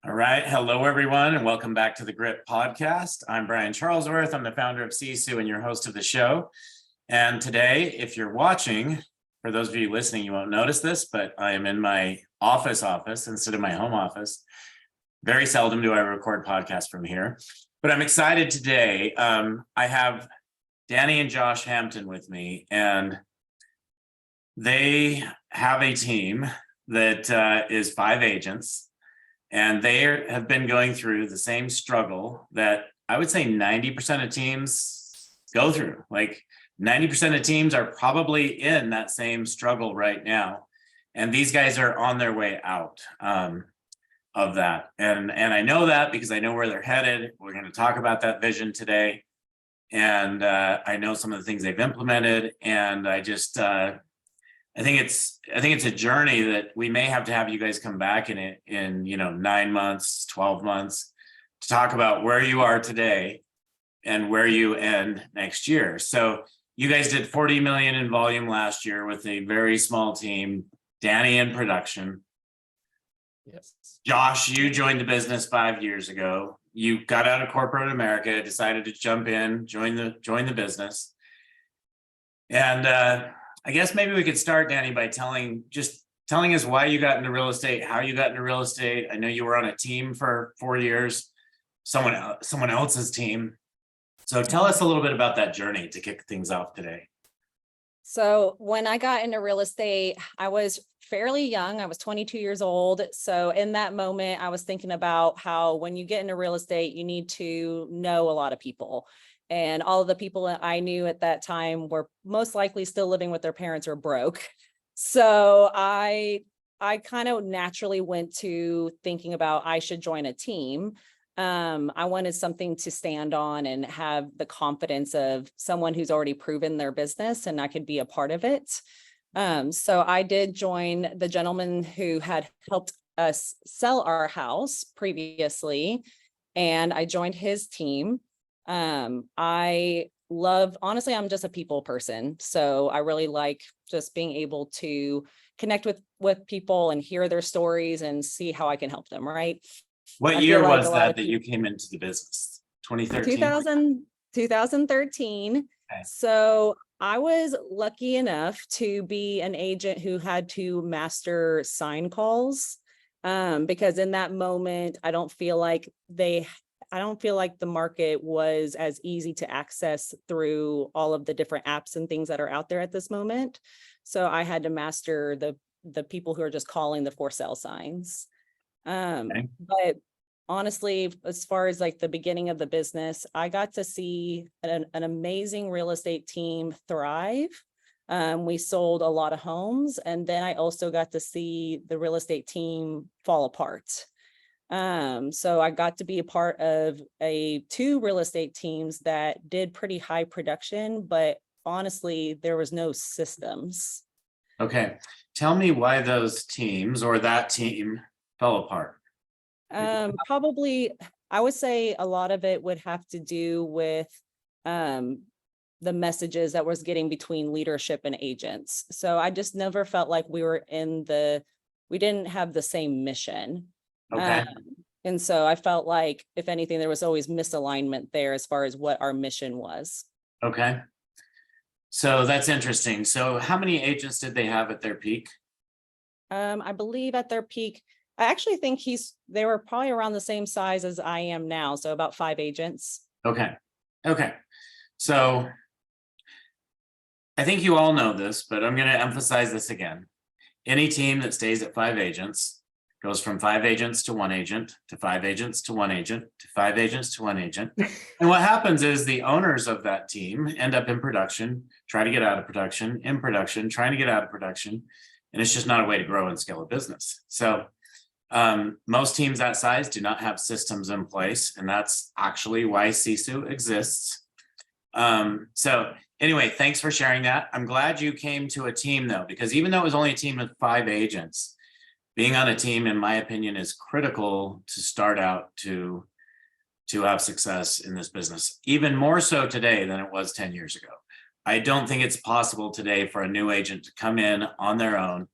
All right. Hello, everyone, and welcome back to the Grit podcast. I'm Brian Charlesworth. I'm the founder of Sisu and your host of the show. And today, if you're watching, for those of you listening, you won't notice this, but I am in my office instead of my home office. Very seldom do I record podcasts from here, but I'm excited today. I have Dani and Josh Hampton with me, and they have a team that is 5 agents. And they have been going through the same struggle that I would say 90% of teams go through. Like 90% of teams are probably in that same struggle right now. And these guys are on their way out of that. And I know that because I know where they're headed. We're going to talk about that vision today. And I know some of the things they've implemented. And I think it's a journey that we may have to have you guys come back in 9 months, 12 months to talk about where you are today and where you end next year. So you guys did 40 million in volume last year with a very small team, Dani in production. Yes. Josh, you joined the business 5 years ago. You got out of corporate America, decided to jump in, join the business. And I guess maybe we could start, Dani, by telling us why you got into real estate, how you got into real estate. I know you were on a team for 4 years, someone else's team. So tell us a little bit about that journey to kick things off today. So when I got into real estate, I was fairly young. I was 22 years old. So in that moment, I was thinking about how when you get into real estate, you need to know a lot of people. And all of the people that I knew at that time were most likely still living with their parents or broke. So I kind of naturally went to thinking about I should join a team. I wanted something to stand on and have the confidence of someone who's already proven their business and I could be a part of it. So I did join the gentleman who had helped us sell our house previously, and I joined his team. Honestly, I'm just a people person. So I really like just being able to connect with people and hear their stories and see how I can help them. Right. What year was that you came into the business? 2013? 2013. Okay. So I was lucky enough to be an agent who had to master sign calls. Because in that moment, I don't feel like the market was as easy to access through all of the different apps and things that are out there at this moment. So I had to master the people who are just calling the for sale signs. Okay. But honestly, as far as like the beginning of the business, I got to see an amazing real estate team thrive. We sold a lot of homes, and then I also got to see the real estate team fall apart. So I got to be a part of 2 real estate teams that did pretty high production, but honestly, there was no systems. Okay. Tell me why those teams or that team fell apart. Probably, I would say a lot of it would have to do with the messages that was getting between leadership and agents. So I just never felt like we didn't have the same mission. Okay. And so I felt like, if anything, there was always misalignment there as far as what our mission was. Okay. So that's interesting. So how many agents did they have at their peak? I believe at their peak, I actually think they were probably around the same size as I am now. So about 5 agents. Okay. So I think you all know this, but I'm going to emphasize this again. Any team that stays at 5 agents goes from 5 agents to 1 agent, to 5 agents to 1 agent, to 5 agents to 1 agent. And what happens is the owners of that team end up in production, try to get out of production, in production, trying to get out of production. And it's just not a way to grow and scale a business. So most teams that size do not have systems in place. And that's actually why Sisu exists. So anyway, thanks for sharing that. I'm glad you came to a team though, because even though it was only a team of 5 agents, being on a team, in my opinion, is critical to start out to have success in this business, even more so today than it was 10 years ago. I don't think it's possible today for a new agent to come in on their own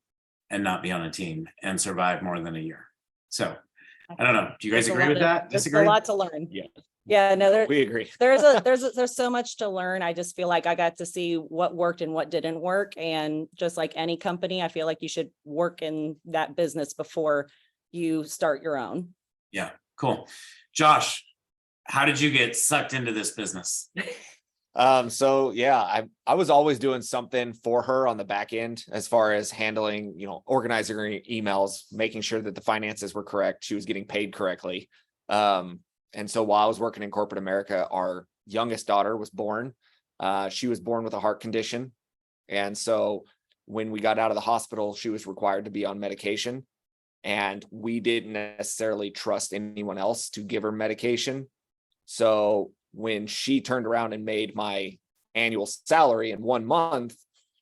and not be on a team and survive more than a year. So I don't know. Do you guys There's a agree lot with of- that? there's Disagree? A lot to learn. Yeah. Yeah, no, We agree. there's so much to learn. I just feel like I got to see what worked and what didn't work. And just like any company, I feel like you should work in that business before you start your own. Yeah, cool. Josh, how did you get sucked into this business? So yeah, I was always doing something for her on the back end as far as handling, organizing her emails, making sure that the finances were correct. She was getting paid correctly. And so while I was working in corporate America, our youngest daughter was born. She was born with a heart condition. And so when we got out of the hospital, she was required to be on medication. And we didn't necessarily trust anyone else to give her medication. So when she turned around and made my annual salary in 1 month,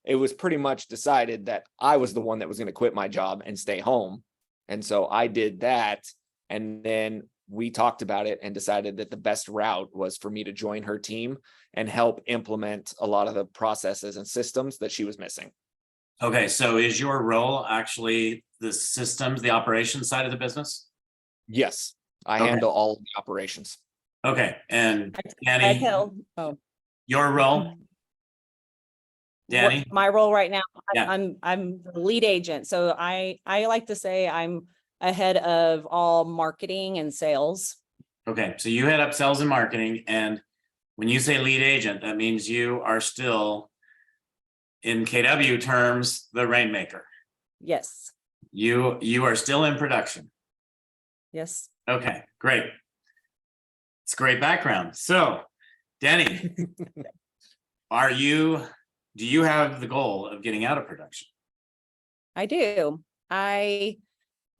it was pretty much decided that I was the one that was going to quit my job and stay home. And so I did that. And then we talked about it and decided that the best route was for me to join her team and help implement a lot of the processes and systems that she was missing. Okay, so is your role actually the systems, the operations side of the business? Yes, I Okay. handle all of the operations. Okay, and I Dani, tell, oh, your role? Dani? my role right now, Yeah. I'm the lead agent. So I like to say I'm ahead of all marketing and sales. Okay, so you head up sales and marketing, and when you say lead agent, that means you are still, in KW terms, the rainmaker. Yes, You are still in production. yes. Okay, great. It's a great background. So, Dani, do you have the goal of getting out of production? I do. I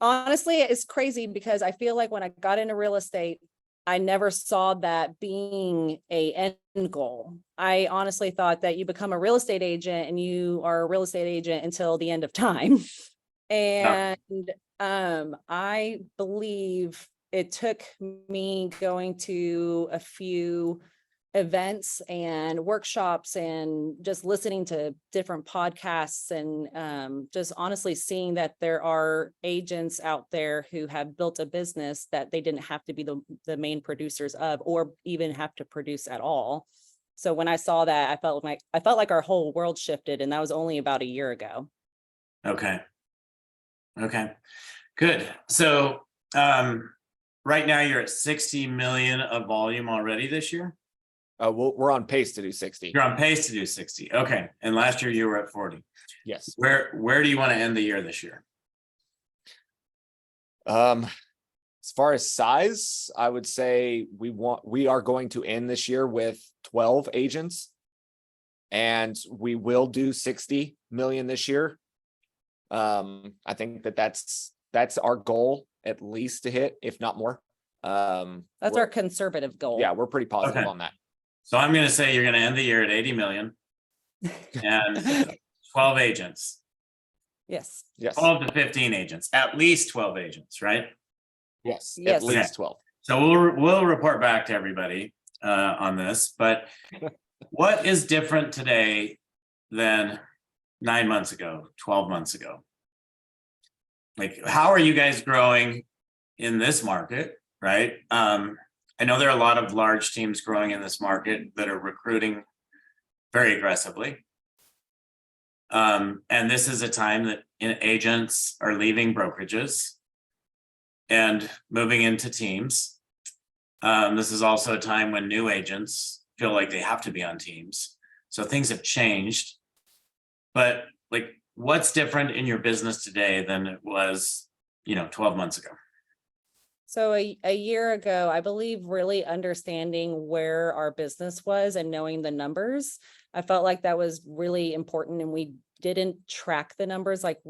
honestly, it's crazy because I feel like when I got into real estate, I never saw that being a end goal. I honestly thought that you become a real estate agent and you are a real estate agent until the end of time. And I believe it took me going to a few events and workshops and just listening to different podcasts and just honestly seeing that there are agents out there who have built a business that they didn't have to be the main producers of or even have to produce at all. So when I saw that, I felt like our whole world shifted, and that was only about a year ago. Okay. Okay, good. So, right now you're at 60 million of volume already this year? We're on pace to do 60. You're on pace to do 60. Okay. And last year you were at 40. Yes. Where do you want to end the year this year? As far as size, I would say we are going to end this year with 12 agents, and we will do 60 million this year. I think that's our goal, at least, to hit, if not more. That's our conservative goal. Yeah, we're pretty positive Okay. on that. So I'm going to say you're going to end the year at 80 million and 12 agents, Yes. Yes. 12 to 15 agents, at least 12 agents, right? Yes. Yes. At least Okay. 12. So we'll report back to everybody on this, but what is different today than 9 months ago, 12 months ago? Like, how are you guys growing in this market, right? I know there are a lot of large teams growing in this market that are recruiting very aggressively. And this is a time that agents are leaving brokerages and moving into teams. This is also a time when new agents feel like they have to be on teams. So things have changed. But like, what's different in your business today than it was, 12 months ago? So a year ago, I believe really understanding where our business was and knowing the numbers, I felt like that was really important, and we didn't track the numbers like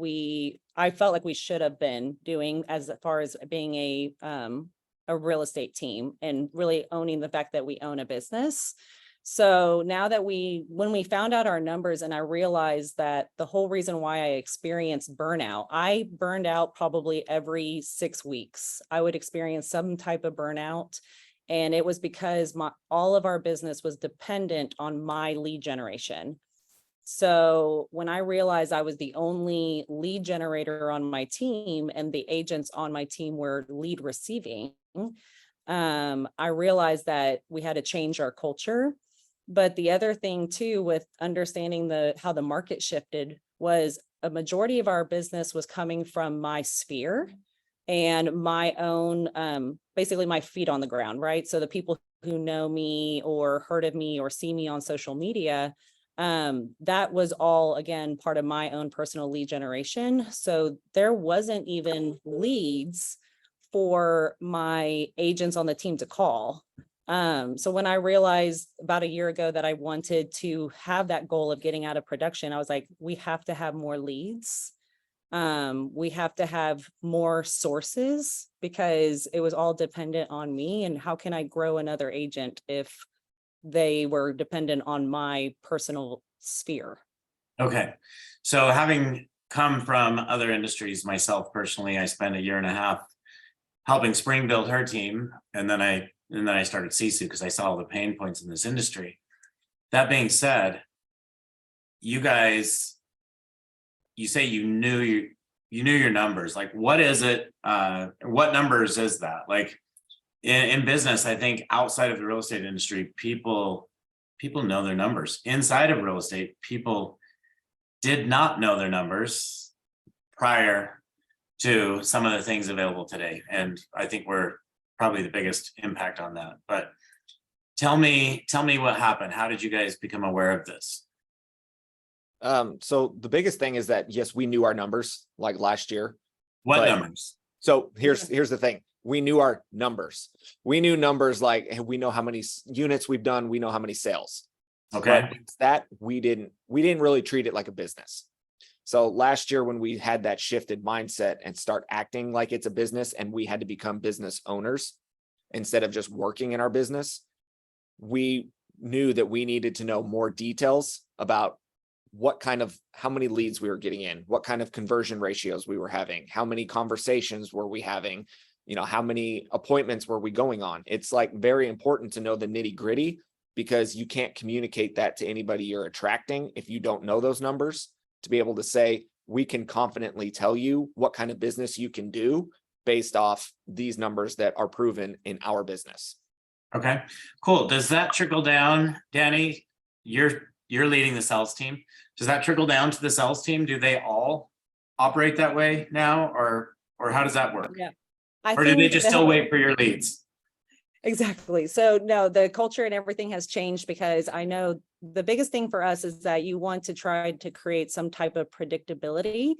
I felt like we should have been doing as far as being a real estate team and really owning the fact that we own a business. So now that when we found out our numbers, and I realized that the whole reason why I experienced burnout, I burned out probably every 6 weeks. I would experience some type of burnout. And it was because all of our business was dependent on my lead generation. So when I realized I was the only lead generator on my team and the agents on my team were lead receiving, I realized that we had to change our culture. But the other thing too, with understanding how the market shifted, was a majority of our business was coming from my sphere and my own, basically my feet on the ground, right? So the people who know me or heard of me or see me on social media, that was all, again, part of my own personal lead generation. So there wasn't even leads for my agents on the team to call. So when I realized about a year ago that I wanted to have that goal of getting out of production, I was like, we have to have more leads. We have to have more sources, because it was all dependent on me. And how can I grow another agent if they were dependent on my personal sphere? Okay. So having come from other industries myself personally, I spent a year and a half helping Spring build her team. And then I started Sisu because I saw all the pain points in this industry. That being said, you guys, you say you knew your numbers. Like, what is it? What numbers is that? Like in business, I think outside of the real estate industry, people know their numbers. Inside of real estate, people did not know their numbers prior to some of the things available today. And I think we're probably the biggest impact on that. But tell me what happened. How did you guys become aware of this? So the biggest thing is that, yes, we knew our numbers like last year. What numbers? So here's the thing. We knew our numbers. We knew numbers like, hey, we know how many units we've done. We know how many sales. Okay. But that we didn't really treat it like a business. So last year when we had that shifted mindset and start acting like it's a business, and we had to become business owners instead of just working in our business, we knew that we needed to know more details about how many leads we were getting in, what kind of conversion ratios we were having, how many conversations were we having, how many appointments were we going on. It's like very important to know the nitty gritty, because you can't communicate that to anybody you're attracting if you don't know those numbers, to be able to say, we can confidently tell you what kind of business you can do based off these numbers that are proven in our business. Okay, cool. Does that trickle down, Dani? You're leading the sales team. Does that trickle down to the sales team? Do they all operate that way now, or how does that work? Yeah. Or do they just still wait for your leads? Exactly. So no, the culture and everything has changed, because I know the biggest thing for us is that you want to try to create some type of predictability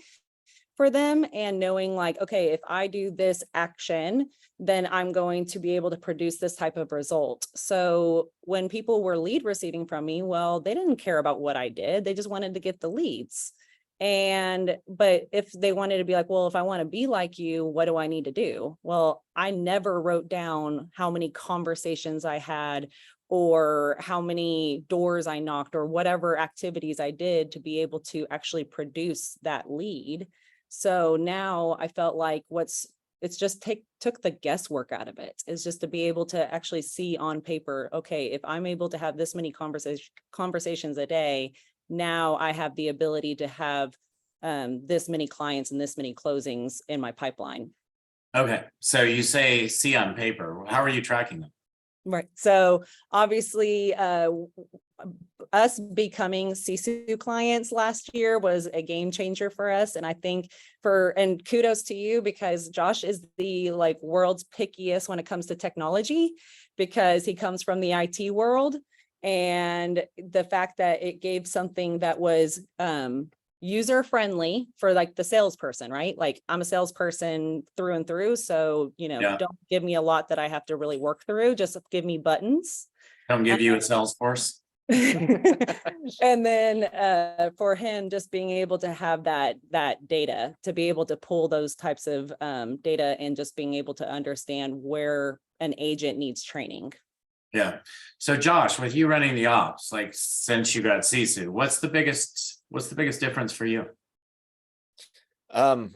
for them, and knowing like, okay, if I do this action, then I'm going to be able to produce this type of result. So when people were lead receiving from me, well, they didn't care about what I did. They just wanted to get the leads. But if they wanted to be like, well, if I want to be like you, what do I need to do? Well, I never wrote down how many conversations I had or how many doors I knocked or whatever activities I did to be able to actually produce that lead. So now I felt like it's just took the guesswork out of it. Is just to be able to actually see on paper, okay, if I'm able to have this many conversations a day, now I have the ability to have this many clients and this many closings in my pipeline. Okay, so you say see on paper. How are you tracking them? Right. So obviously, us becoming Sisu clients last year was a game changer for us. And I think and kudos to you, because Josh is the world's pickiest when it comes to technology, because he comes from the IT world. And the fact that it gave something that was user friendly for the salesperson, right? Like, I'm a salesperson through and through. So, Don't give me a lot that I have to really work through. Just give me buttons. Don't give you a Salesforce. And then for him, just being able to have that data, to be able to pull those types of data, and just being able to understand where an agent needs training. Yeah. So Josh, with you running the ops, since you got Sisu, what's the biggest difference for you? I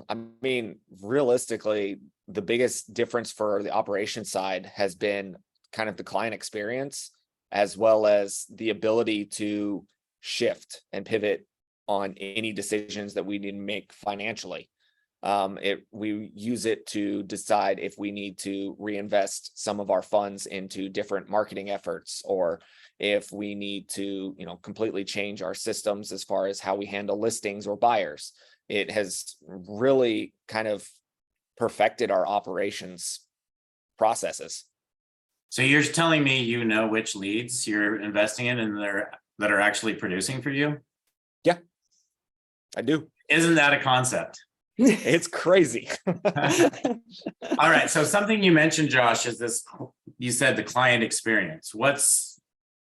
mean, realistically, the biggest difference for the operation side has been kind of the client experience, as well as the ability to shift and pivot on any decisions that we need to make financially. We use it to decide if we need to reinvest some of our funds into different marketing efforts, or if we need to, completely change our systems as far as how we handle listings or buyers. It has really kind of perfected our operations processes. So you're telling me you know which leads you're investing in and that are actually producing for you? Yeah, I do. Isn't that a concept? It's crazy. All right. So something you mentioned, Josh, is this, you said the client experience. What's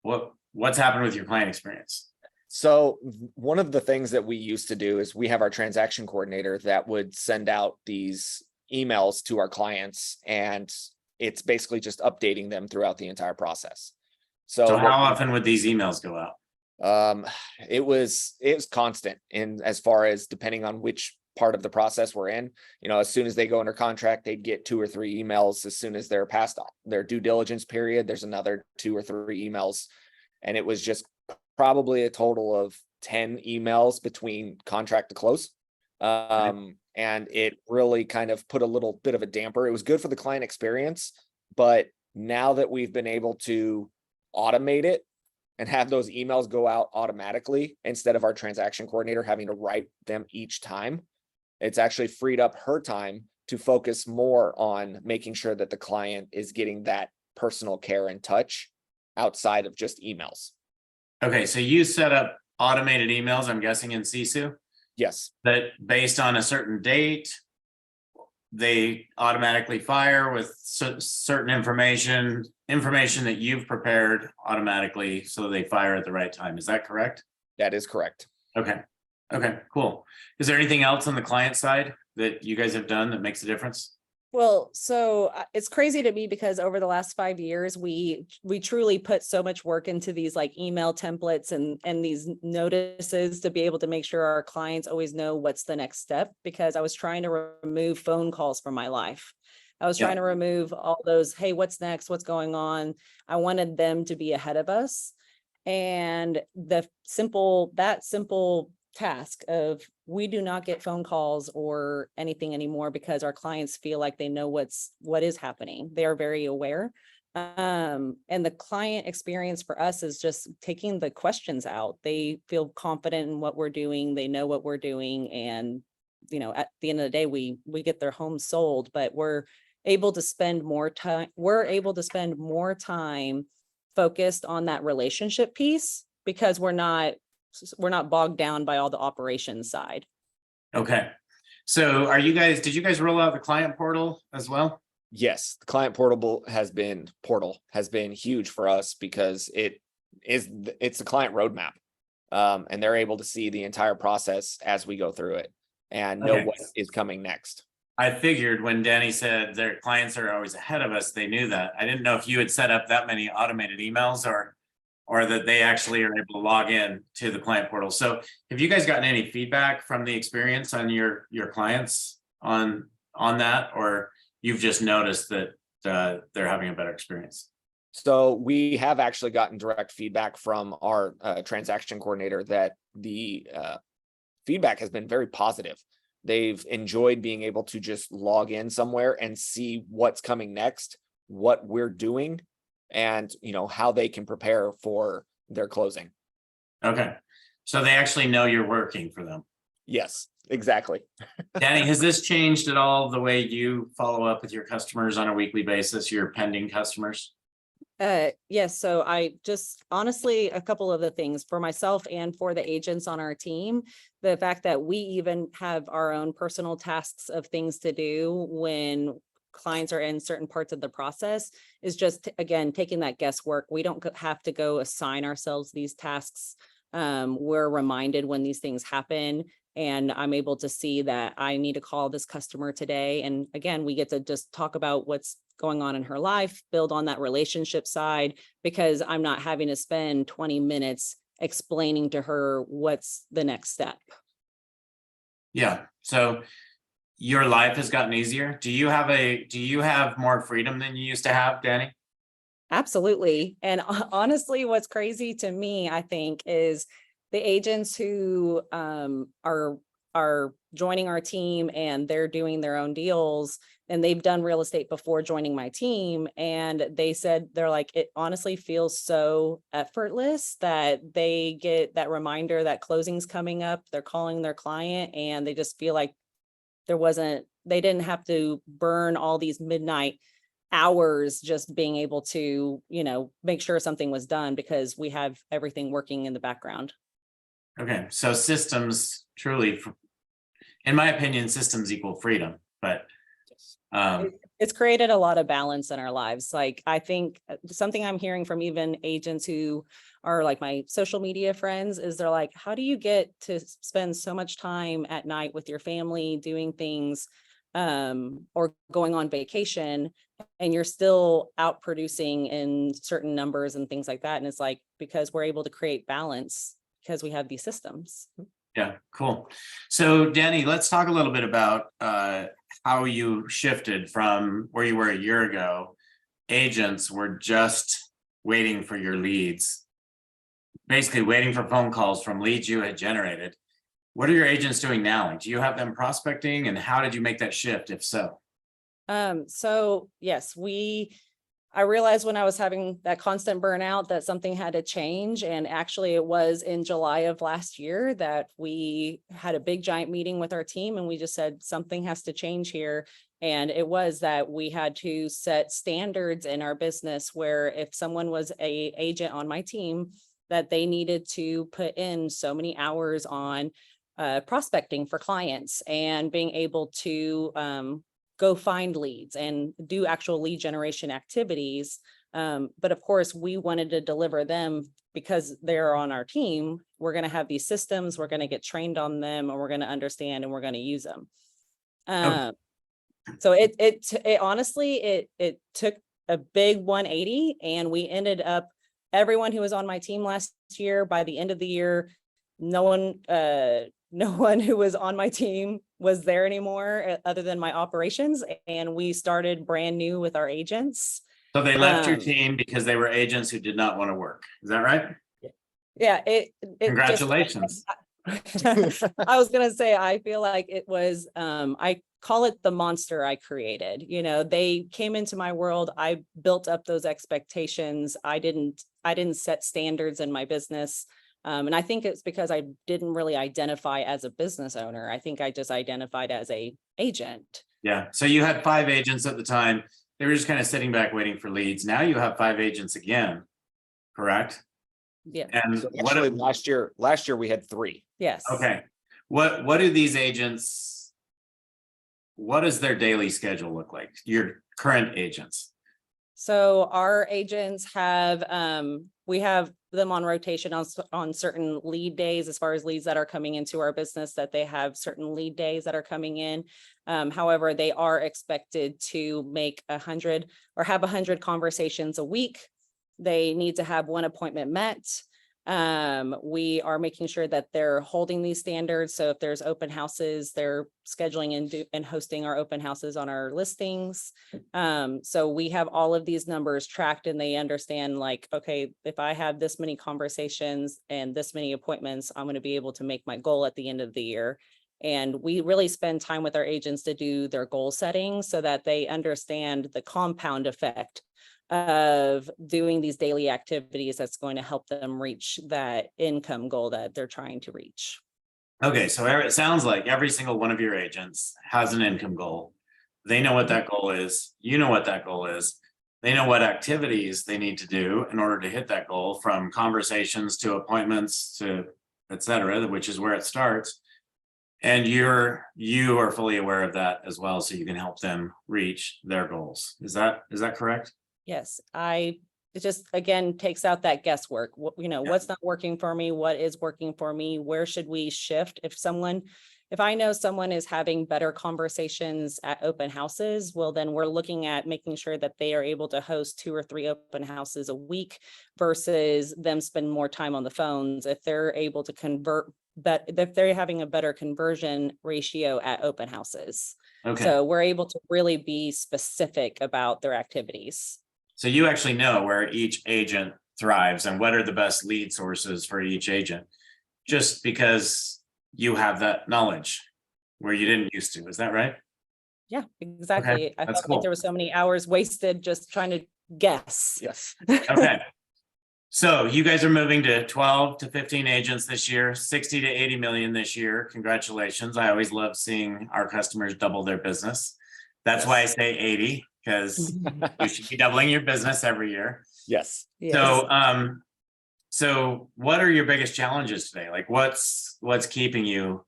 happened with your client experience? So one of the things that we used to do is we have our transaction coordinator that would send out these emails to our clients, and it's basically just updating them throughout the entire process. So how often would these emails go out? It was constant in as far as depending on which part of the process we're in. As soon as they go under contract, they'd get 2 or 3 emails. As soon as they're past their due diligence period, there's another 2 or 3 emails. And it was just probably a total of 10 emails between contract to close. And it really kind of put a little bit of a damper. It was good for the client experience, but now that we've been able to automate it and have those emails go out automatically instead of our transaction coordinator having to write them each time, it's actually freed up her time to focus more on making sure that the client is getting that personal care and touch outside of just emails. Okay, so you set up automated emails, I'm guessing in Sisu, Yes. that based on a certain date, they automatically fire with certain information that you've prepared automatically, so they fire at the right time. Is that correct? That is correct. Okay, cool. Is there anything else on the client side that you guys have done that makes a difference? Well, so it's crazy to me because over the last 5 years, we truly put so much work into these like email templates and these notices to be able to make sure our clients always know what's the next step, because I was trying to remove phone calls from my life. I was trying to remove all those, hey, what's next? What's going on? I wanted them to be ahead of us. And that simple task of, we do not get phone calls or anything anymore because our clients feel like they know what is happening. They are very aware. And the client experience for us is just taking the questions out. They feel confident in what we're doing. They know what we're doing. And, at the end of the day, we get their home sold, but we're able to spend more time. We're able to spend more time focused on that relationship piece because we're not bogged down by all the operations side. Okay. So did you guys roll out the client portal as well? Yes, the client portal has been huge for us because it's the client roadmap. And they're able to see the entire process as we go through it and know what is coming next. I figured when Dani said their clients are always ahead of us, they knew that. I didn't know if you had set up that many automated emails or that they actually are able to log in to the client portal. So have you guys gotten any feedback from the experience on your clients on that, or you've just noticed that they're having a better experience? So we have actually gotten direct feedback from our transaction coordinator that the feedback has been very positive. They've enjoyed being able to just log in somewhere and see what's coming next, what we're doing, and how they can prepare for their closing. Okay, so they actually know you're working for them. Yes, exactly. Dani, has this changed at all the way you follow up with your customers on a weekly basis, your pending customers? Yes. So I just honestly, a couple of the things for myself and for the agents on our team, the fact that we even have our own personal tasks of things to do when clients are in certain parts of the process is just, again, taking that guesswork. We don't have to go assign ourselves these tasks. We're reminded when these things happen, and I'm able to see that I need to call this customer today. And again, we get to just talk about what's going on in her life, build on that relationship side, because I'm not having to spend 20 minutes explaining to her what's the next step. Yeah. So your life has gotten easier. Do you have more freedom than you used to have, Dani? Absolutely. And honestly, what's crazy to me, I think, is The agents who are joining our team and they're doing their own deals and they've done real estate before joining my team. And they said, they're like, it honestly feels so effortless that they get that reminder that closing's coming up. They're calling their client and they just feel like they didn't have to burn all these midnight hours just being able to, make sure something was done because we have everything working in the background. Okay, so systems truly, in my opinion, systems equal freedom, but It's created a lot of balance in our lives. Like, I think something I'm hearing from even agents who are like my social media friends is they're like, how do you get to spend so much time at night with your family doing things or going on vacation and you're still out producing in certain numbers and things like that? And it's like, because we're able to create balance because we have these systems. yeah, cool. So Dani, let's talk a little bit about how you shifted from where you were a year ago. Agents were just waiting for your leads, basically waiting for phone calls from leads you had generated. What are your agents doing now? Like, do you have them prospecting, and how did you make that shift, if so? So yes, I realized when I was having that constant burnout that something had to change. And actually it was in July of last year that we had a big giant meeting with our team and we just said something has to change here. And it was that we had to set standards in our business where if someone was an agent on my team, that they needed to put in so many hours on prospecting for clients and being able to go find leads and do actual lead generation activities. But of course, we wanted to deliver them because they're on our team. We're going to have these systems, we're going to get trained on them, and we're going to understand and we're going to use them. So it honestly, it took a big 180 and we ended up, everyone who was on my team last year, by the end of the year, no one who was on my team was there anymore other than my operations. And we started brand new with our agents. So they left your team because they were agents who did not want to work. Is that right? Yeah. Congratulations. I was going to say, I feel like it was, I call it the monster I created. They came into my world. I built up those expectations. I didn't set standards in my business. And I think it's because I didn't really identify as a business owner. I think I just identified as a agent. Yeah. So you had 5 agents at the time. They were just kind of sitting back waiting for leads. Now you have 5 agents again, correct? Yeah. And So actually, last year we had 3. Yes. Okay. What do these agents, what does their daily schedule look like? Your current agents? So our agents have, we have them on rotation on certain lead days, as far as leads that are coming into our business, that they have certain lead days that are coming in. However, they are expected to make 100 or have 100 conversations a week. They need to have 1 appointment met. We are making sure that they're holding these standards. So if there's open houses, they're scheduling and hosting our open houses on our listings. So we have all of these numbers tracked and they understand, like, okay, if I have this many conversations and this many appointments, I'm going to be able to make my goal at the end of the year. And we really spend time with our agents to do their goal setting so that they understand the compound effect of doing these daily activities that's going to help them reach that income goal that they're trying to reach. Okay, so it sounds like every single one of your agents has an income goal. They know what that goal is. You know what that goal is. They know what activities they need to do in order to hit that goal, from conversations to appointments to et cetera, which is where it starts. And you are fully aware of that as well, so you can help them reach their goals. Is that correct? Yes, it just, again, takes out that guesswork. What's not working for me? What is working for me? Where should we shift? If I know someone is having better conversations at open houses, well, then we're looking at making sure that they are able to host 2 or 3 open houses a week versus them spend more time on the phones. If they're able to convert, but if they're having a better conversion ratio at open houses. Okay. So we're able to really be specific about their activities. So you actually know where each agent thrives and what are the best lead sources for each agent. just because you have that knowledge where you didn't used to. Is that right? Yeah, exactly. I that's felt cool. like there were so many hours wasted just trying to guess. Yes. Okay. So you guys are moving to 12 to 15 agents this year, 60 to 80 million this year. Congratulations. I always love seeing our customers double their business. That's why I say 80, because you should be doubling your business every year. Yes. Yes. So what are your biggest challenges today? Like what's keeping you,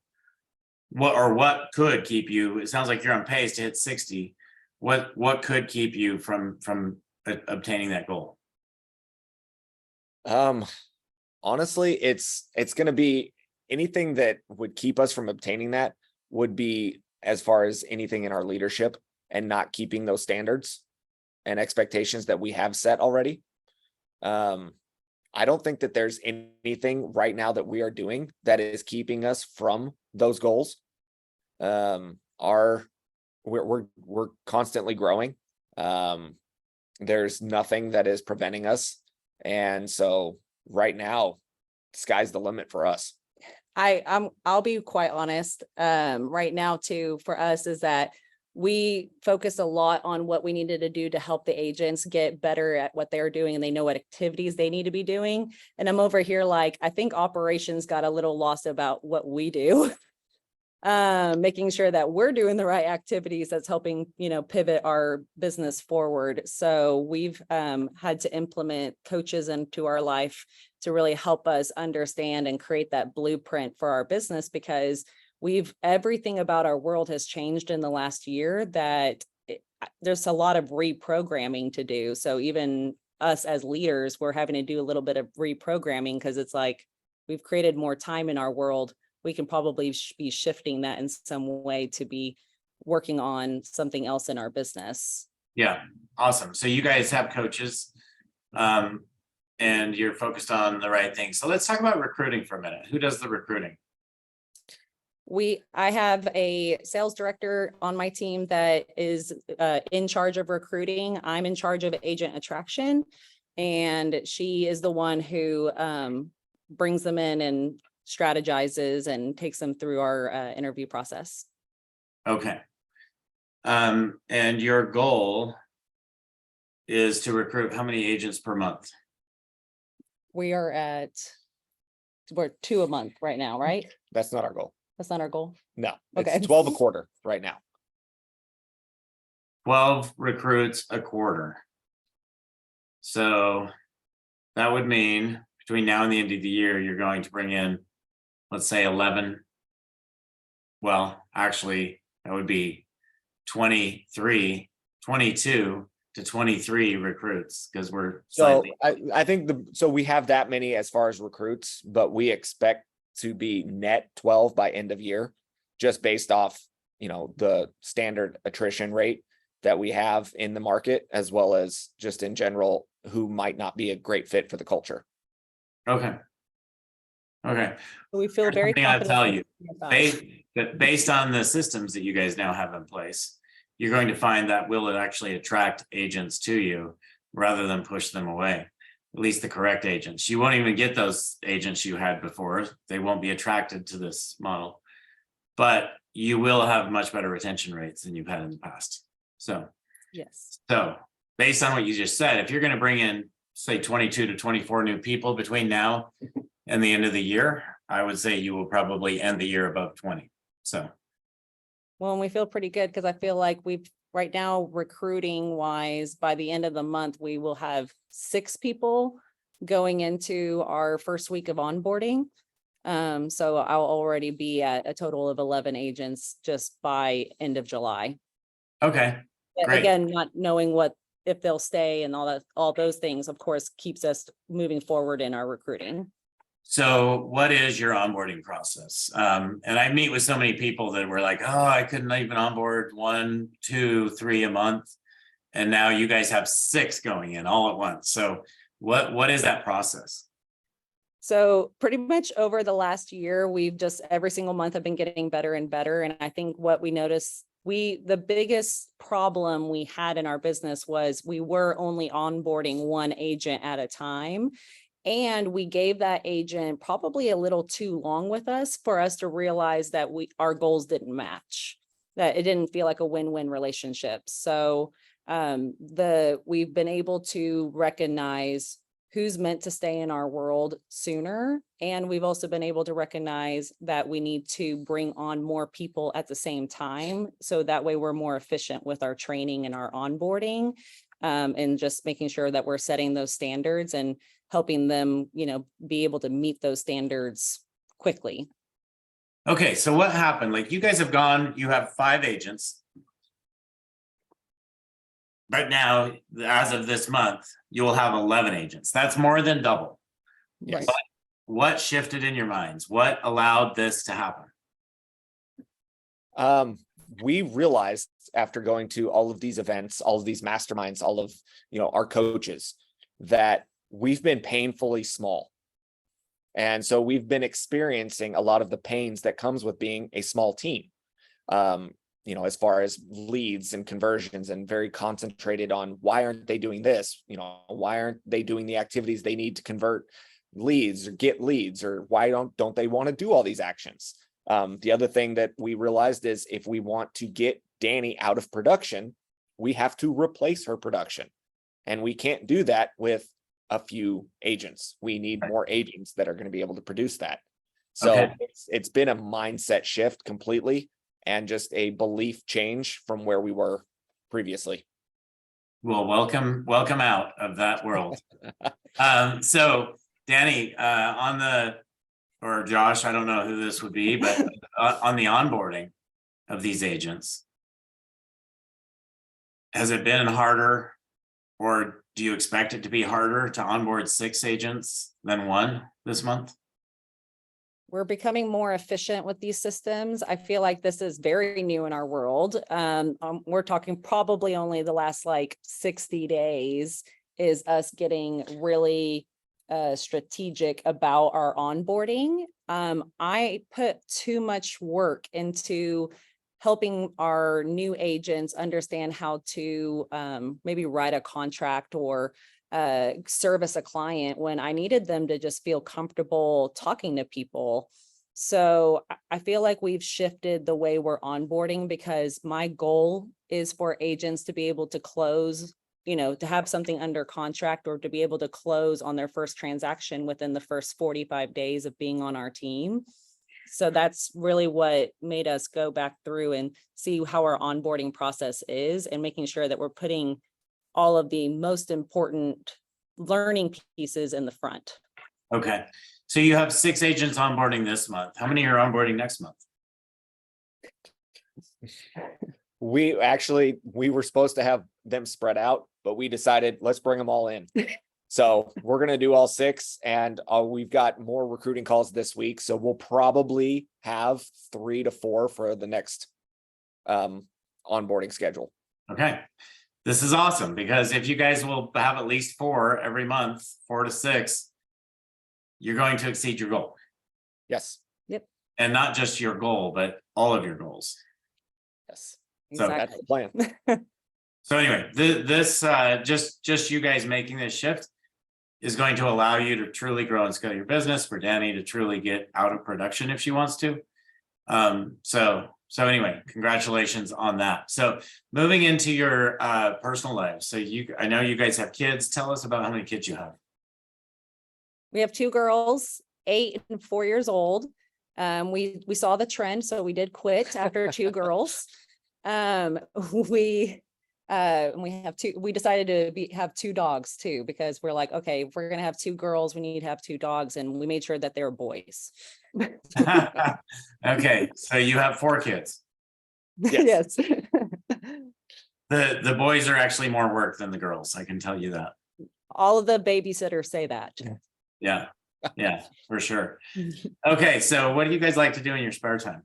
what could keep you? It sounds like you're on pace to hit 60. What could keep you from obtaining that goal? Honestly, it's going to be anything that would keep us from obtaining that would be as far as anything in our leadership and not keeping those standards and expectations that we have set already. I don't think that there's anything right now that we are doing that is keeping us from those goals. We're constantly growing. There's nothing that is preventing us. And so right now, sky's the limit for us. I'll be quite honest. Right now too, for us is that we focused a lot on what we needed to do to help the agents get better at what they're doing, and they know what activities they need to be doing. And I'm over here like, I think operations got a little lost about what we do. Making sure that we're doing the right activities that's helping, pivot our business forward. So we've had to implement coaches into our life to really help us understand and create that blueprint for our business, because everything about our world has changed in the last year that there's a lot of reprogramming to do. So even us as leaders, we're having to do a little bit of reprogramming, because it's like we've created more time in our world. We can probably be shifting that in some way to be working on something else in our business. Yeah, awesome. So you guys have coaches, and you're focused on the right thing. So let's talk about recruiting for a minute. Who does the recruiting? I have a sales director on my team that is in charge of recruiting. I'm in charge of agent attraction, and she is the one who brings them in and strategizes and takes them through our interview process. Okay. And your goal is to recruit how many agents per month? We're 2 a month right now, right? That's not our goal. That's not our goal. No, Okay. it's 12 a quarter right now. 12 recruits a quarter. So that would mean between now and the end of the year, you're going to bring in, let's say 11. Well, actually, that would be 22 to 23 recruits, because we're So slightly. I think so we have that many as far as recruits, but we expect to be net 12 by end of year, just based off, the standard attrition rate that we have in the market, as well as just in general, who might not be a great fit for the culture. Okay. We feel very I'll confident. tell you, based on the systems that you guys now have in place, you're going to find that will actually attract agents to you rather than push them away. At least the correct agents. You won't even get those agents you had before. They won't be attracted to this model, but you will have much better retention rates than you've had in the past. So Yes. So based on what you just said, if you're going to bring in, say, 22 to 24 new people between now and the end of the year, I would say you will probably end the year above 20. So. Well, and we feel pretty good, because I feel like we've right now, recruiting wise, by the end of the month, we will have 6 people going into our first week of onboarding. So I'll already be at a total of 11 agents just by end of July. Okay. Great. Again, not knowing if they'll stay and all those things, of course, keeps us moving forward in our recruiting. So what is your onboarding process? And I meet with so many people that were like, oh, I couldn't even onboard 1, 2, 3 a month. And now you guys have 6 going in all at once. So what is that process? So pretty much over the last year, we've just every single month have been getting better and better. And I think what we noticed, the biggest problem we had in our business was we were only onboarding one agent at a time. And we gave that agent probably a little too long with us for us to realize that our goals didn't match, that it didn't feel like a win-win relationship. So we've been able to recognize who's meant to stay in our world sooner. And we've also been able to recognize that we need to bring on more people at the same time. So that way we're more efficient with our training and our onboarding, and just making sure that we're setting those standards and helping them, be able to meet those standards quickly. Okay, so what happened? Like you guys you have 5 agents. But now, as of this month, you will have 11 agents. That's more than double. Yes. What shifted in your minds? What allowed this to happen? We realized after going to all of these events, all of these masterminds, all of, our coaches, that we've been painfully small. And so we've been experiencing a lot of the pains that comes with being a small team. As far as leads and conversions, and very concentrated on why aren't they doing this? Why aren't they doing the activities they need to convert leads or get leads, or why don't they want to do all these actions? The other thing that we realized is if we want to get Dani out of production, we have to replace her production. And we can't do that with a few agents. We need more agents that are going to be able to produce that. So it's been a mindset shift completely, and just a belief change from where we were previously. Well, welcome out of that world. So Dani, or Josh, I don't know who this would be, but on the onboarding of these agents, has it been harder, or do you expect it to be harder to onboard 6 agents than 1 this month? We're becoming more efficient with these systems. I feel like this is very new in our world. We're talking probably only the last 60 days is us getting really strategic about our onboarding. I put too much work into helping our new agents understand how to maybe write a contract or service a client, when I needed them to just feel comfortable talking to people. So I feel like we've shifted the way we're onboarding, because my goal is for agents to be able to close, to have something under contract, or to be able to close on their first transaction within the first 45 days of being on our team. So that's really what made us go back through and see how our onboarding process is, and making sure that we're putting all of the most important learning pieces in the front. Okay. So you have 6 agents onboarding this month. How many are onboarding next month? We were supposed to have them spread out, but we decided let's bring them all in. So we're going to do all 6, and we've got more recruiting calls this week. So we'll probably have 3 to 4 for the next onboarding schedule. Okay. This is awesome, because if you guys will have at least 4 every month, 4 to 6, you're going to exceed your goal. Yes. Yep. And not just your goal, but all of your goals. Yes. So Exactly. That's the plan. So anyway, this just you guys making this shift is going to allow you to truly grow and scale your business, for Dani to truly get out of production if she wants to. So anyway, congratulations on that. So moving into your personal life. So I know you guys have kids. Tell us about how many kids you have. We have 2 girls, 8 and 4 years old. We saw the trend, so we did quit after 2 girls. We decided to have 2 dogs too, because we're like, okay, if we're going to have 2 girls, we need to have 2 dogs. And we made sure that they're boys. Okay. So you have 4 kids. Yes. The boys are actually more work than the girls. I can tell you that. All of the babysitters say that. Yeah. Yeah, for sure. Okay. So what do you guys like to do in your spare time?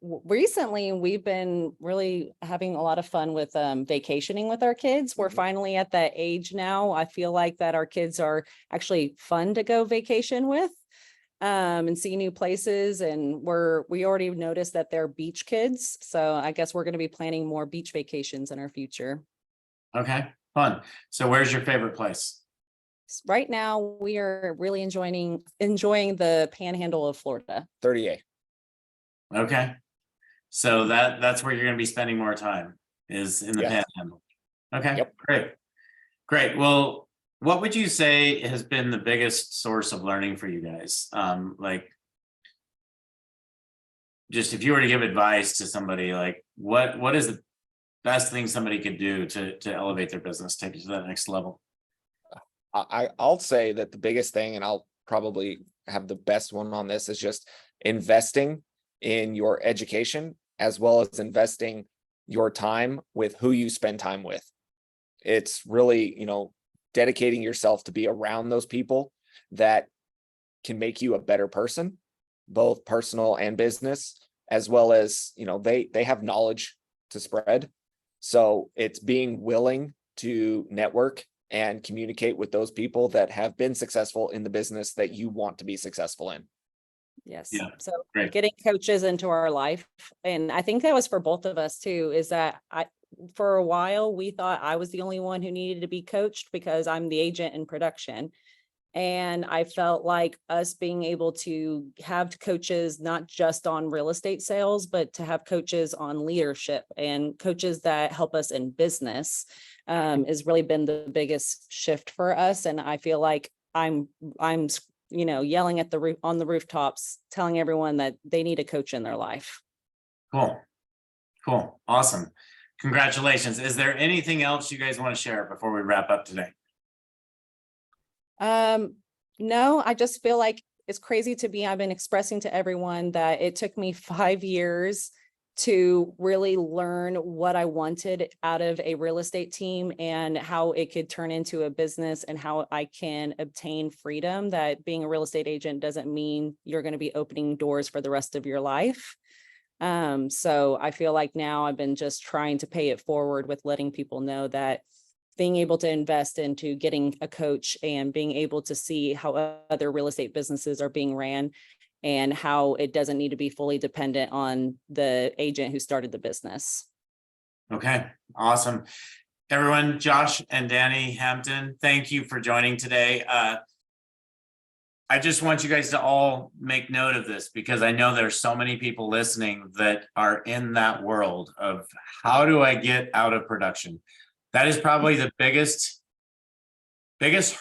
Recently, we've been really having a lot of fun with vacationing with our kids. We're finally at that age now. I feel like that our kids are actually fun to go vacation with, and see new places. And we already noticed that they're beach kids. So I guess we're going to be planning more beach vacations in our future. Okay, fun. So where's your favorite place? Right now, we are really enjoying the panhandle of Florida. 38. Okay. So that's where you're gonna be spending more time, is in the Yes. panhandle. Okay, Yep. great. Well, what would you say has been the biggest source of learning for you guys? Like, just if you were to give advice to somebody, like what is the best thing somebody could do to elevate their business, take it to that next level? I'll say that the biggest thing, and I'll probably have the best one on this, is just investing in your education, as well as investing your time with who you spend time with. It's really, dedicating yourself to be around those people that can make you a better person, both personal and business, as well as, they have knowledge to spread. So it's being willing to network and communicate with those people that have been successful in the business that you want to be successful in. Yes. Yeah, So great. getting coaches into our life. And I think that was for both of us too, is that for a while, we thought I was the only one who needed to be coached because I'm the agent in production. And I felt like us being able to have coaches, not just on real estate sales, but to have coaches on leadership and coaches that help us in business, has really been the biggest shift for us. And I feel like I'm yelling at on the rooftops, telling everyone that they need a coach in their life. Cool. Awesome. Congratulations. Is there anything else you guys want to share before we wrap up today? No, I just feel like it's crazy to me. I've been expressing to everyone that it took me 5 years to really learn what I wanted out of a real estate team and how it could turn into a business and how I can obtain freedom. That being a real estate agent doesn't mean you're going to be opening doors for the rest of your life. So I feel like now I've been just trying to pay it forward with letting people know that being able to invest into getting a coach and being able to see how other real estate businesses are being ran and how it doesn't need to be fully dependent on the agent who started the business. Okay, awesome. Everyone, Josh and Dani Hampton, thank you for joining today. I just want you guys to all make note of this, because I know there's so many people listening that are in that world of how do I get out of production? That is probably the biggest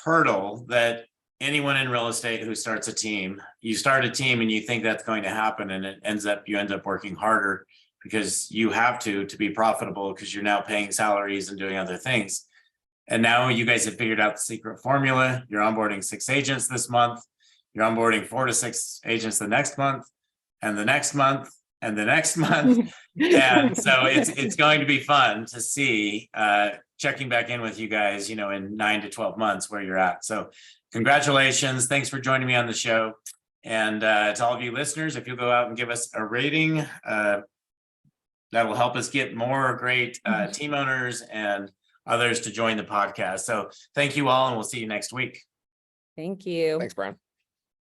hurdle that anyone in real estate who starts a team, you start a team and you think that's going to happen, and you end up working harder because you have to be profitable, because you're now paying salaries and doing other things. And now you guys have figured out the secret formula. You're onboarding 6 agents this month. You're onboarding 4 to 6 agents the next month, and the next month, and the next month. And so it's going to be fun to see, checking back in with you guys, in 9 to 12 months where you're at. So congratulations. Thanks for joining me on the show. And to all of you listeners, if you'll go out and give us a rating, that will help us get more great team owners and others to join the podcast. So thank you all, and we'll see you next week. Thank you. Thanks, Brian.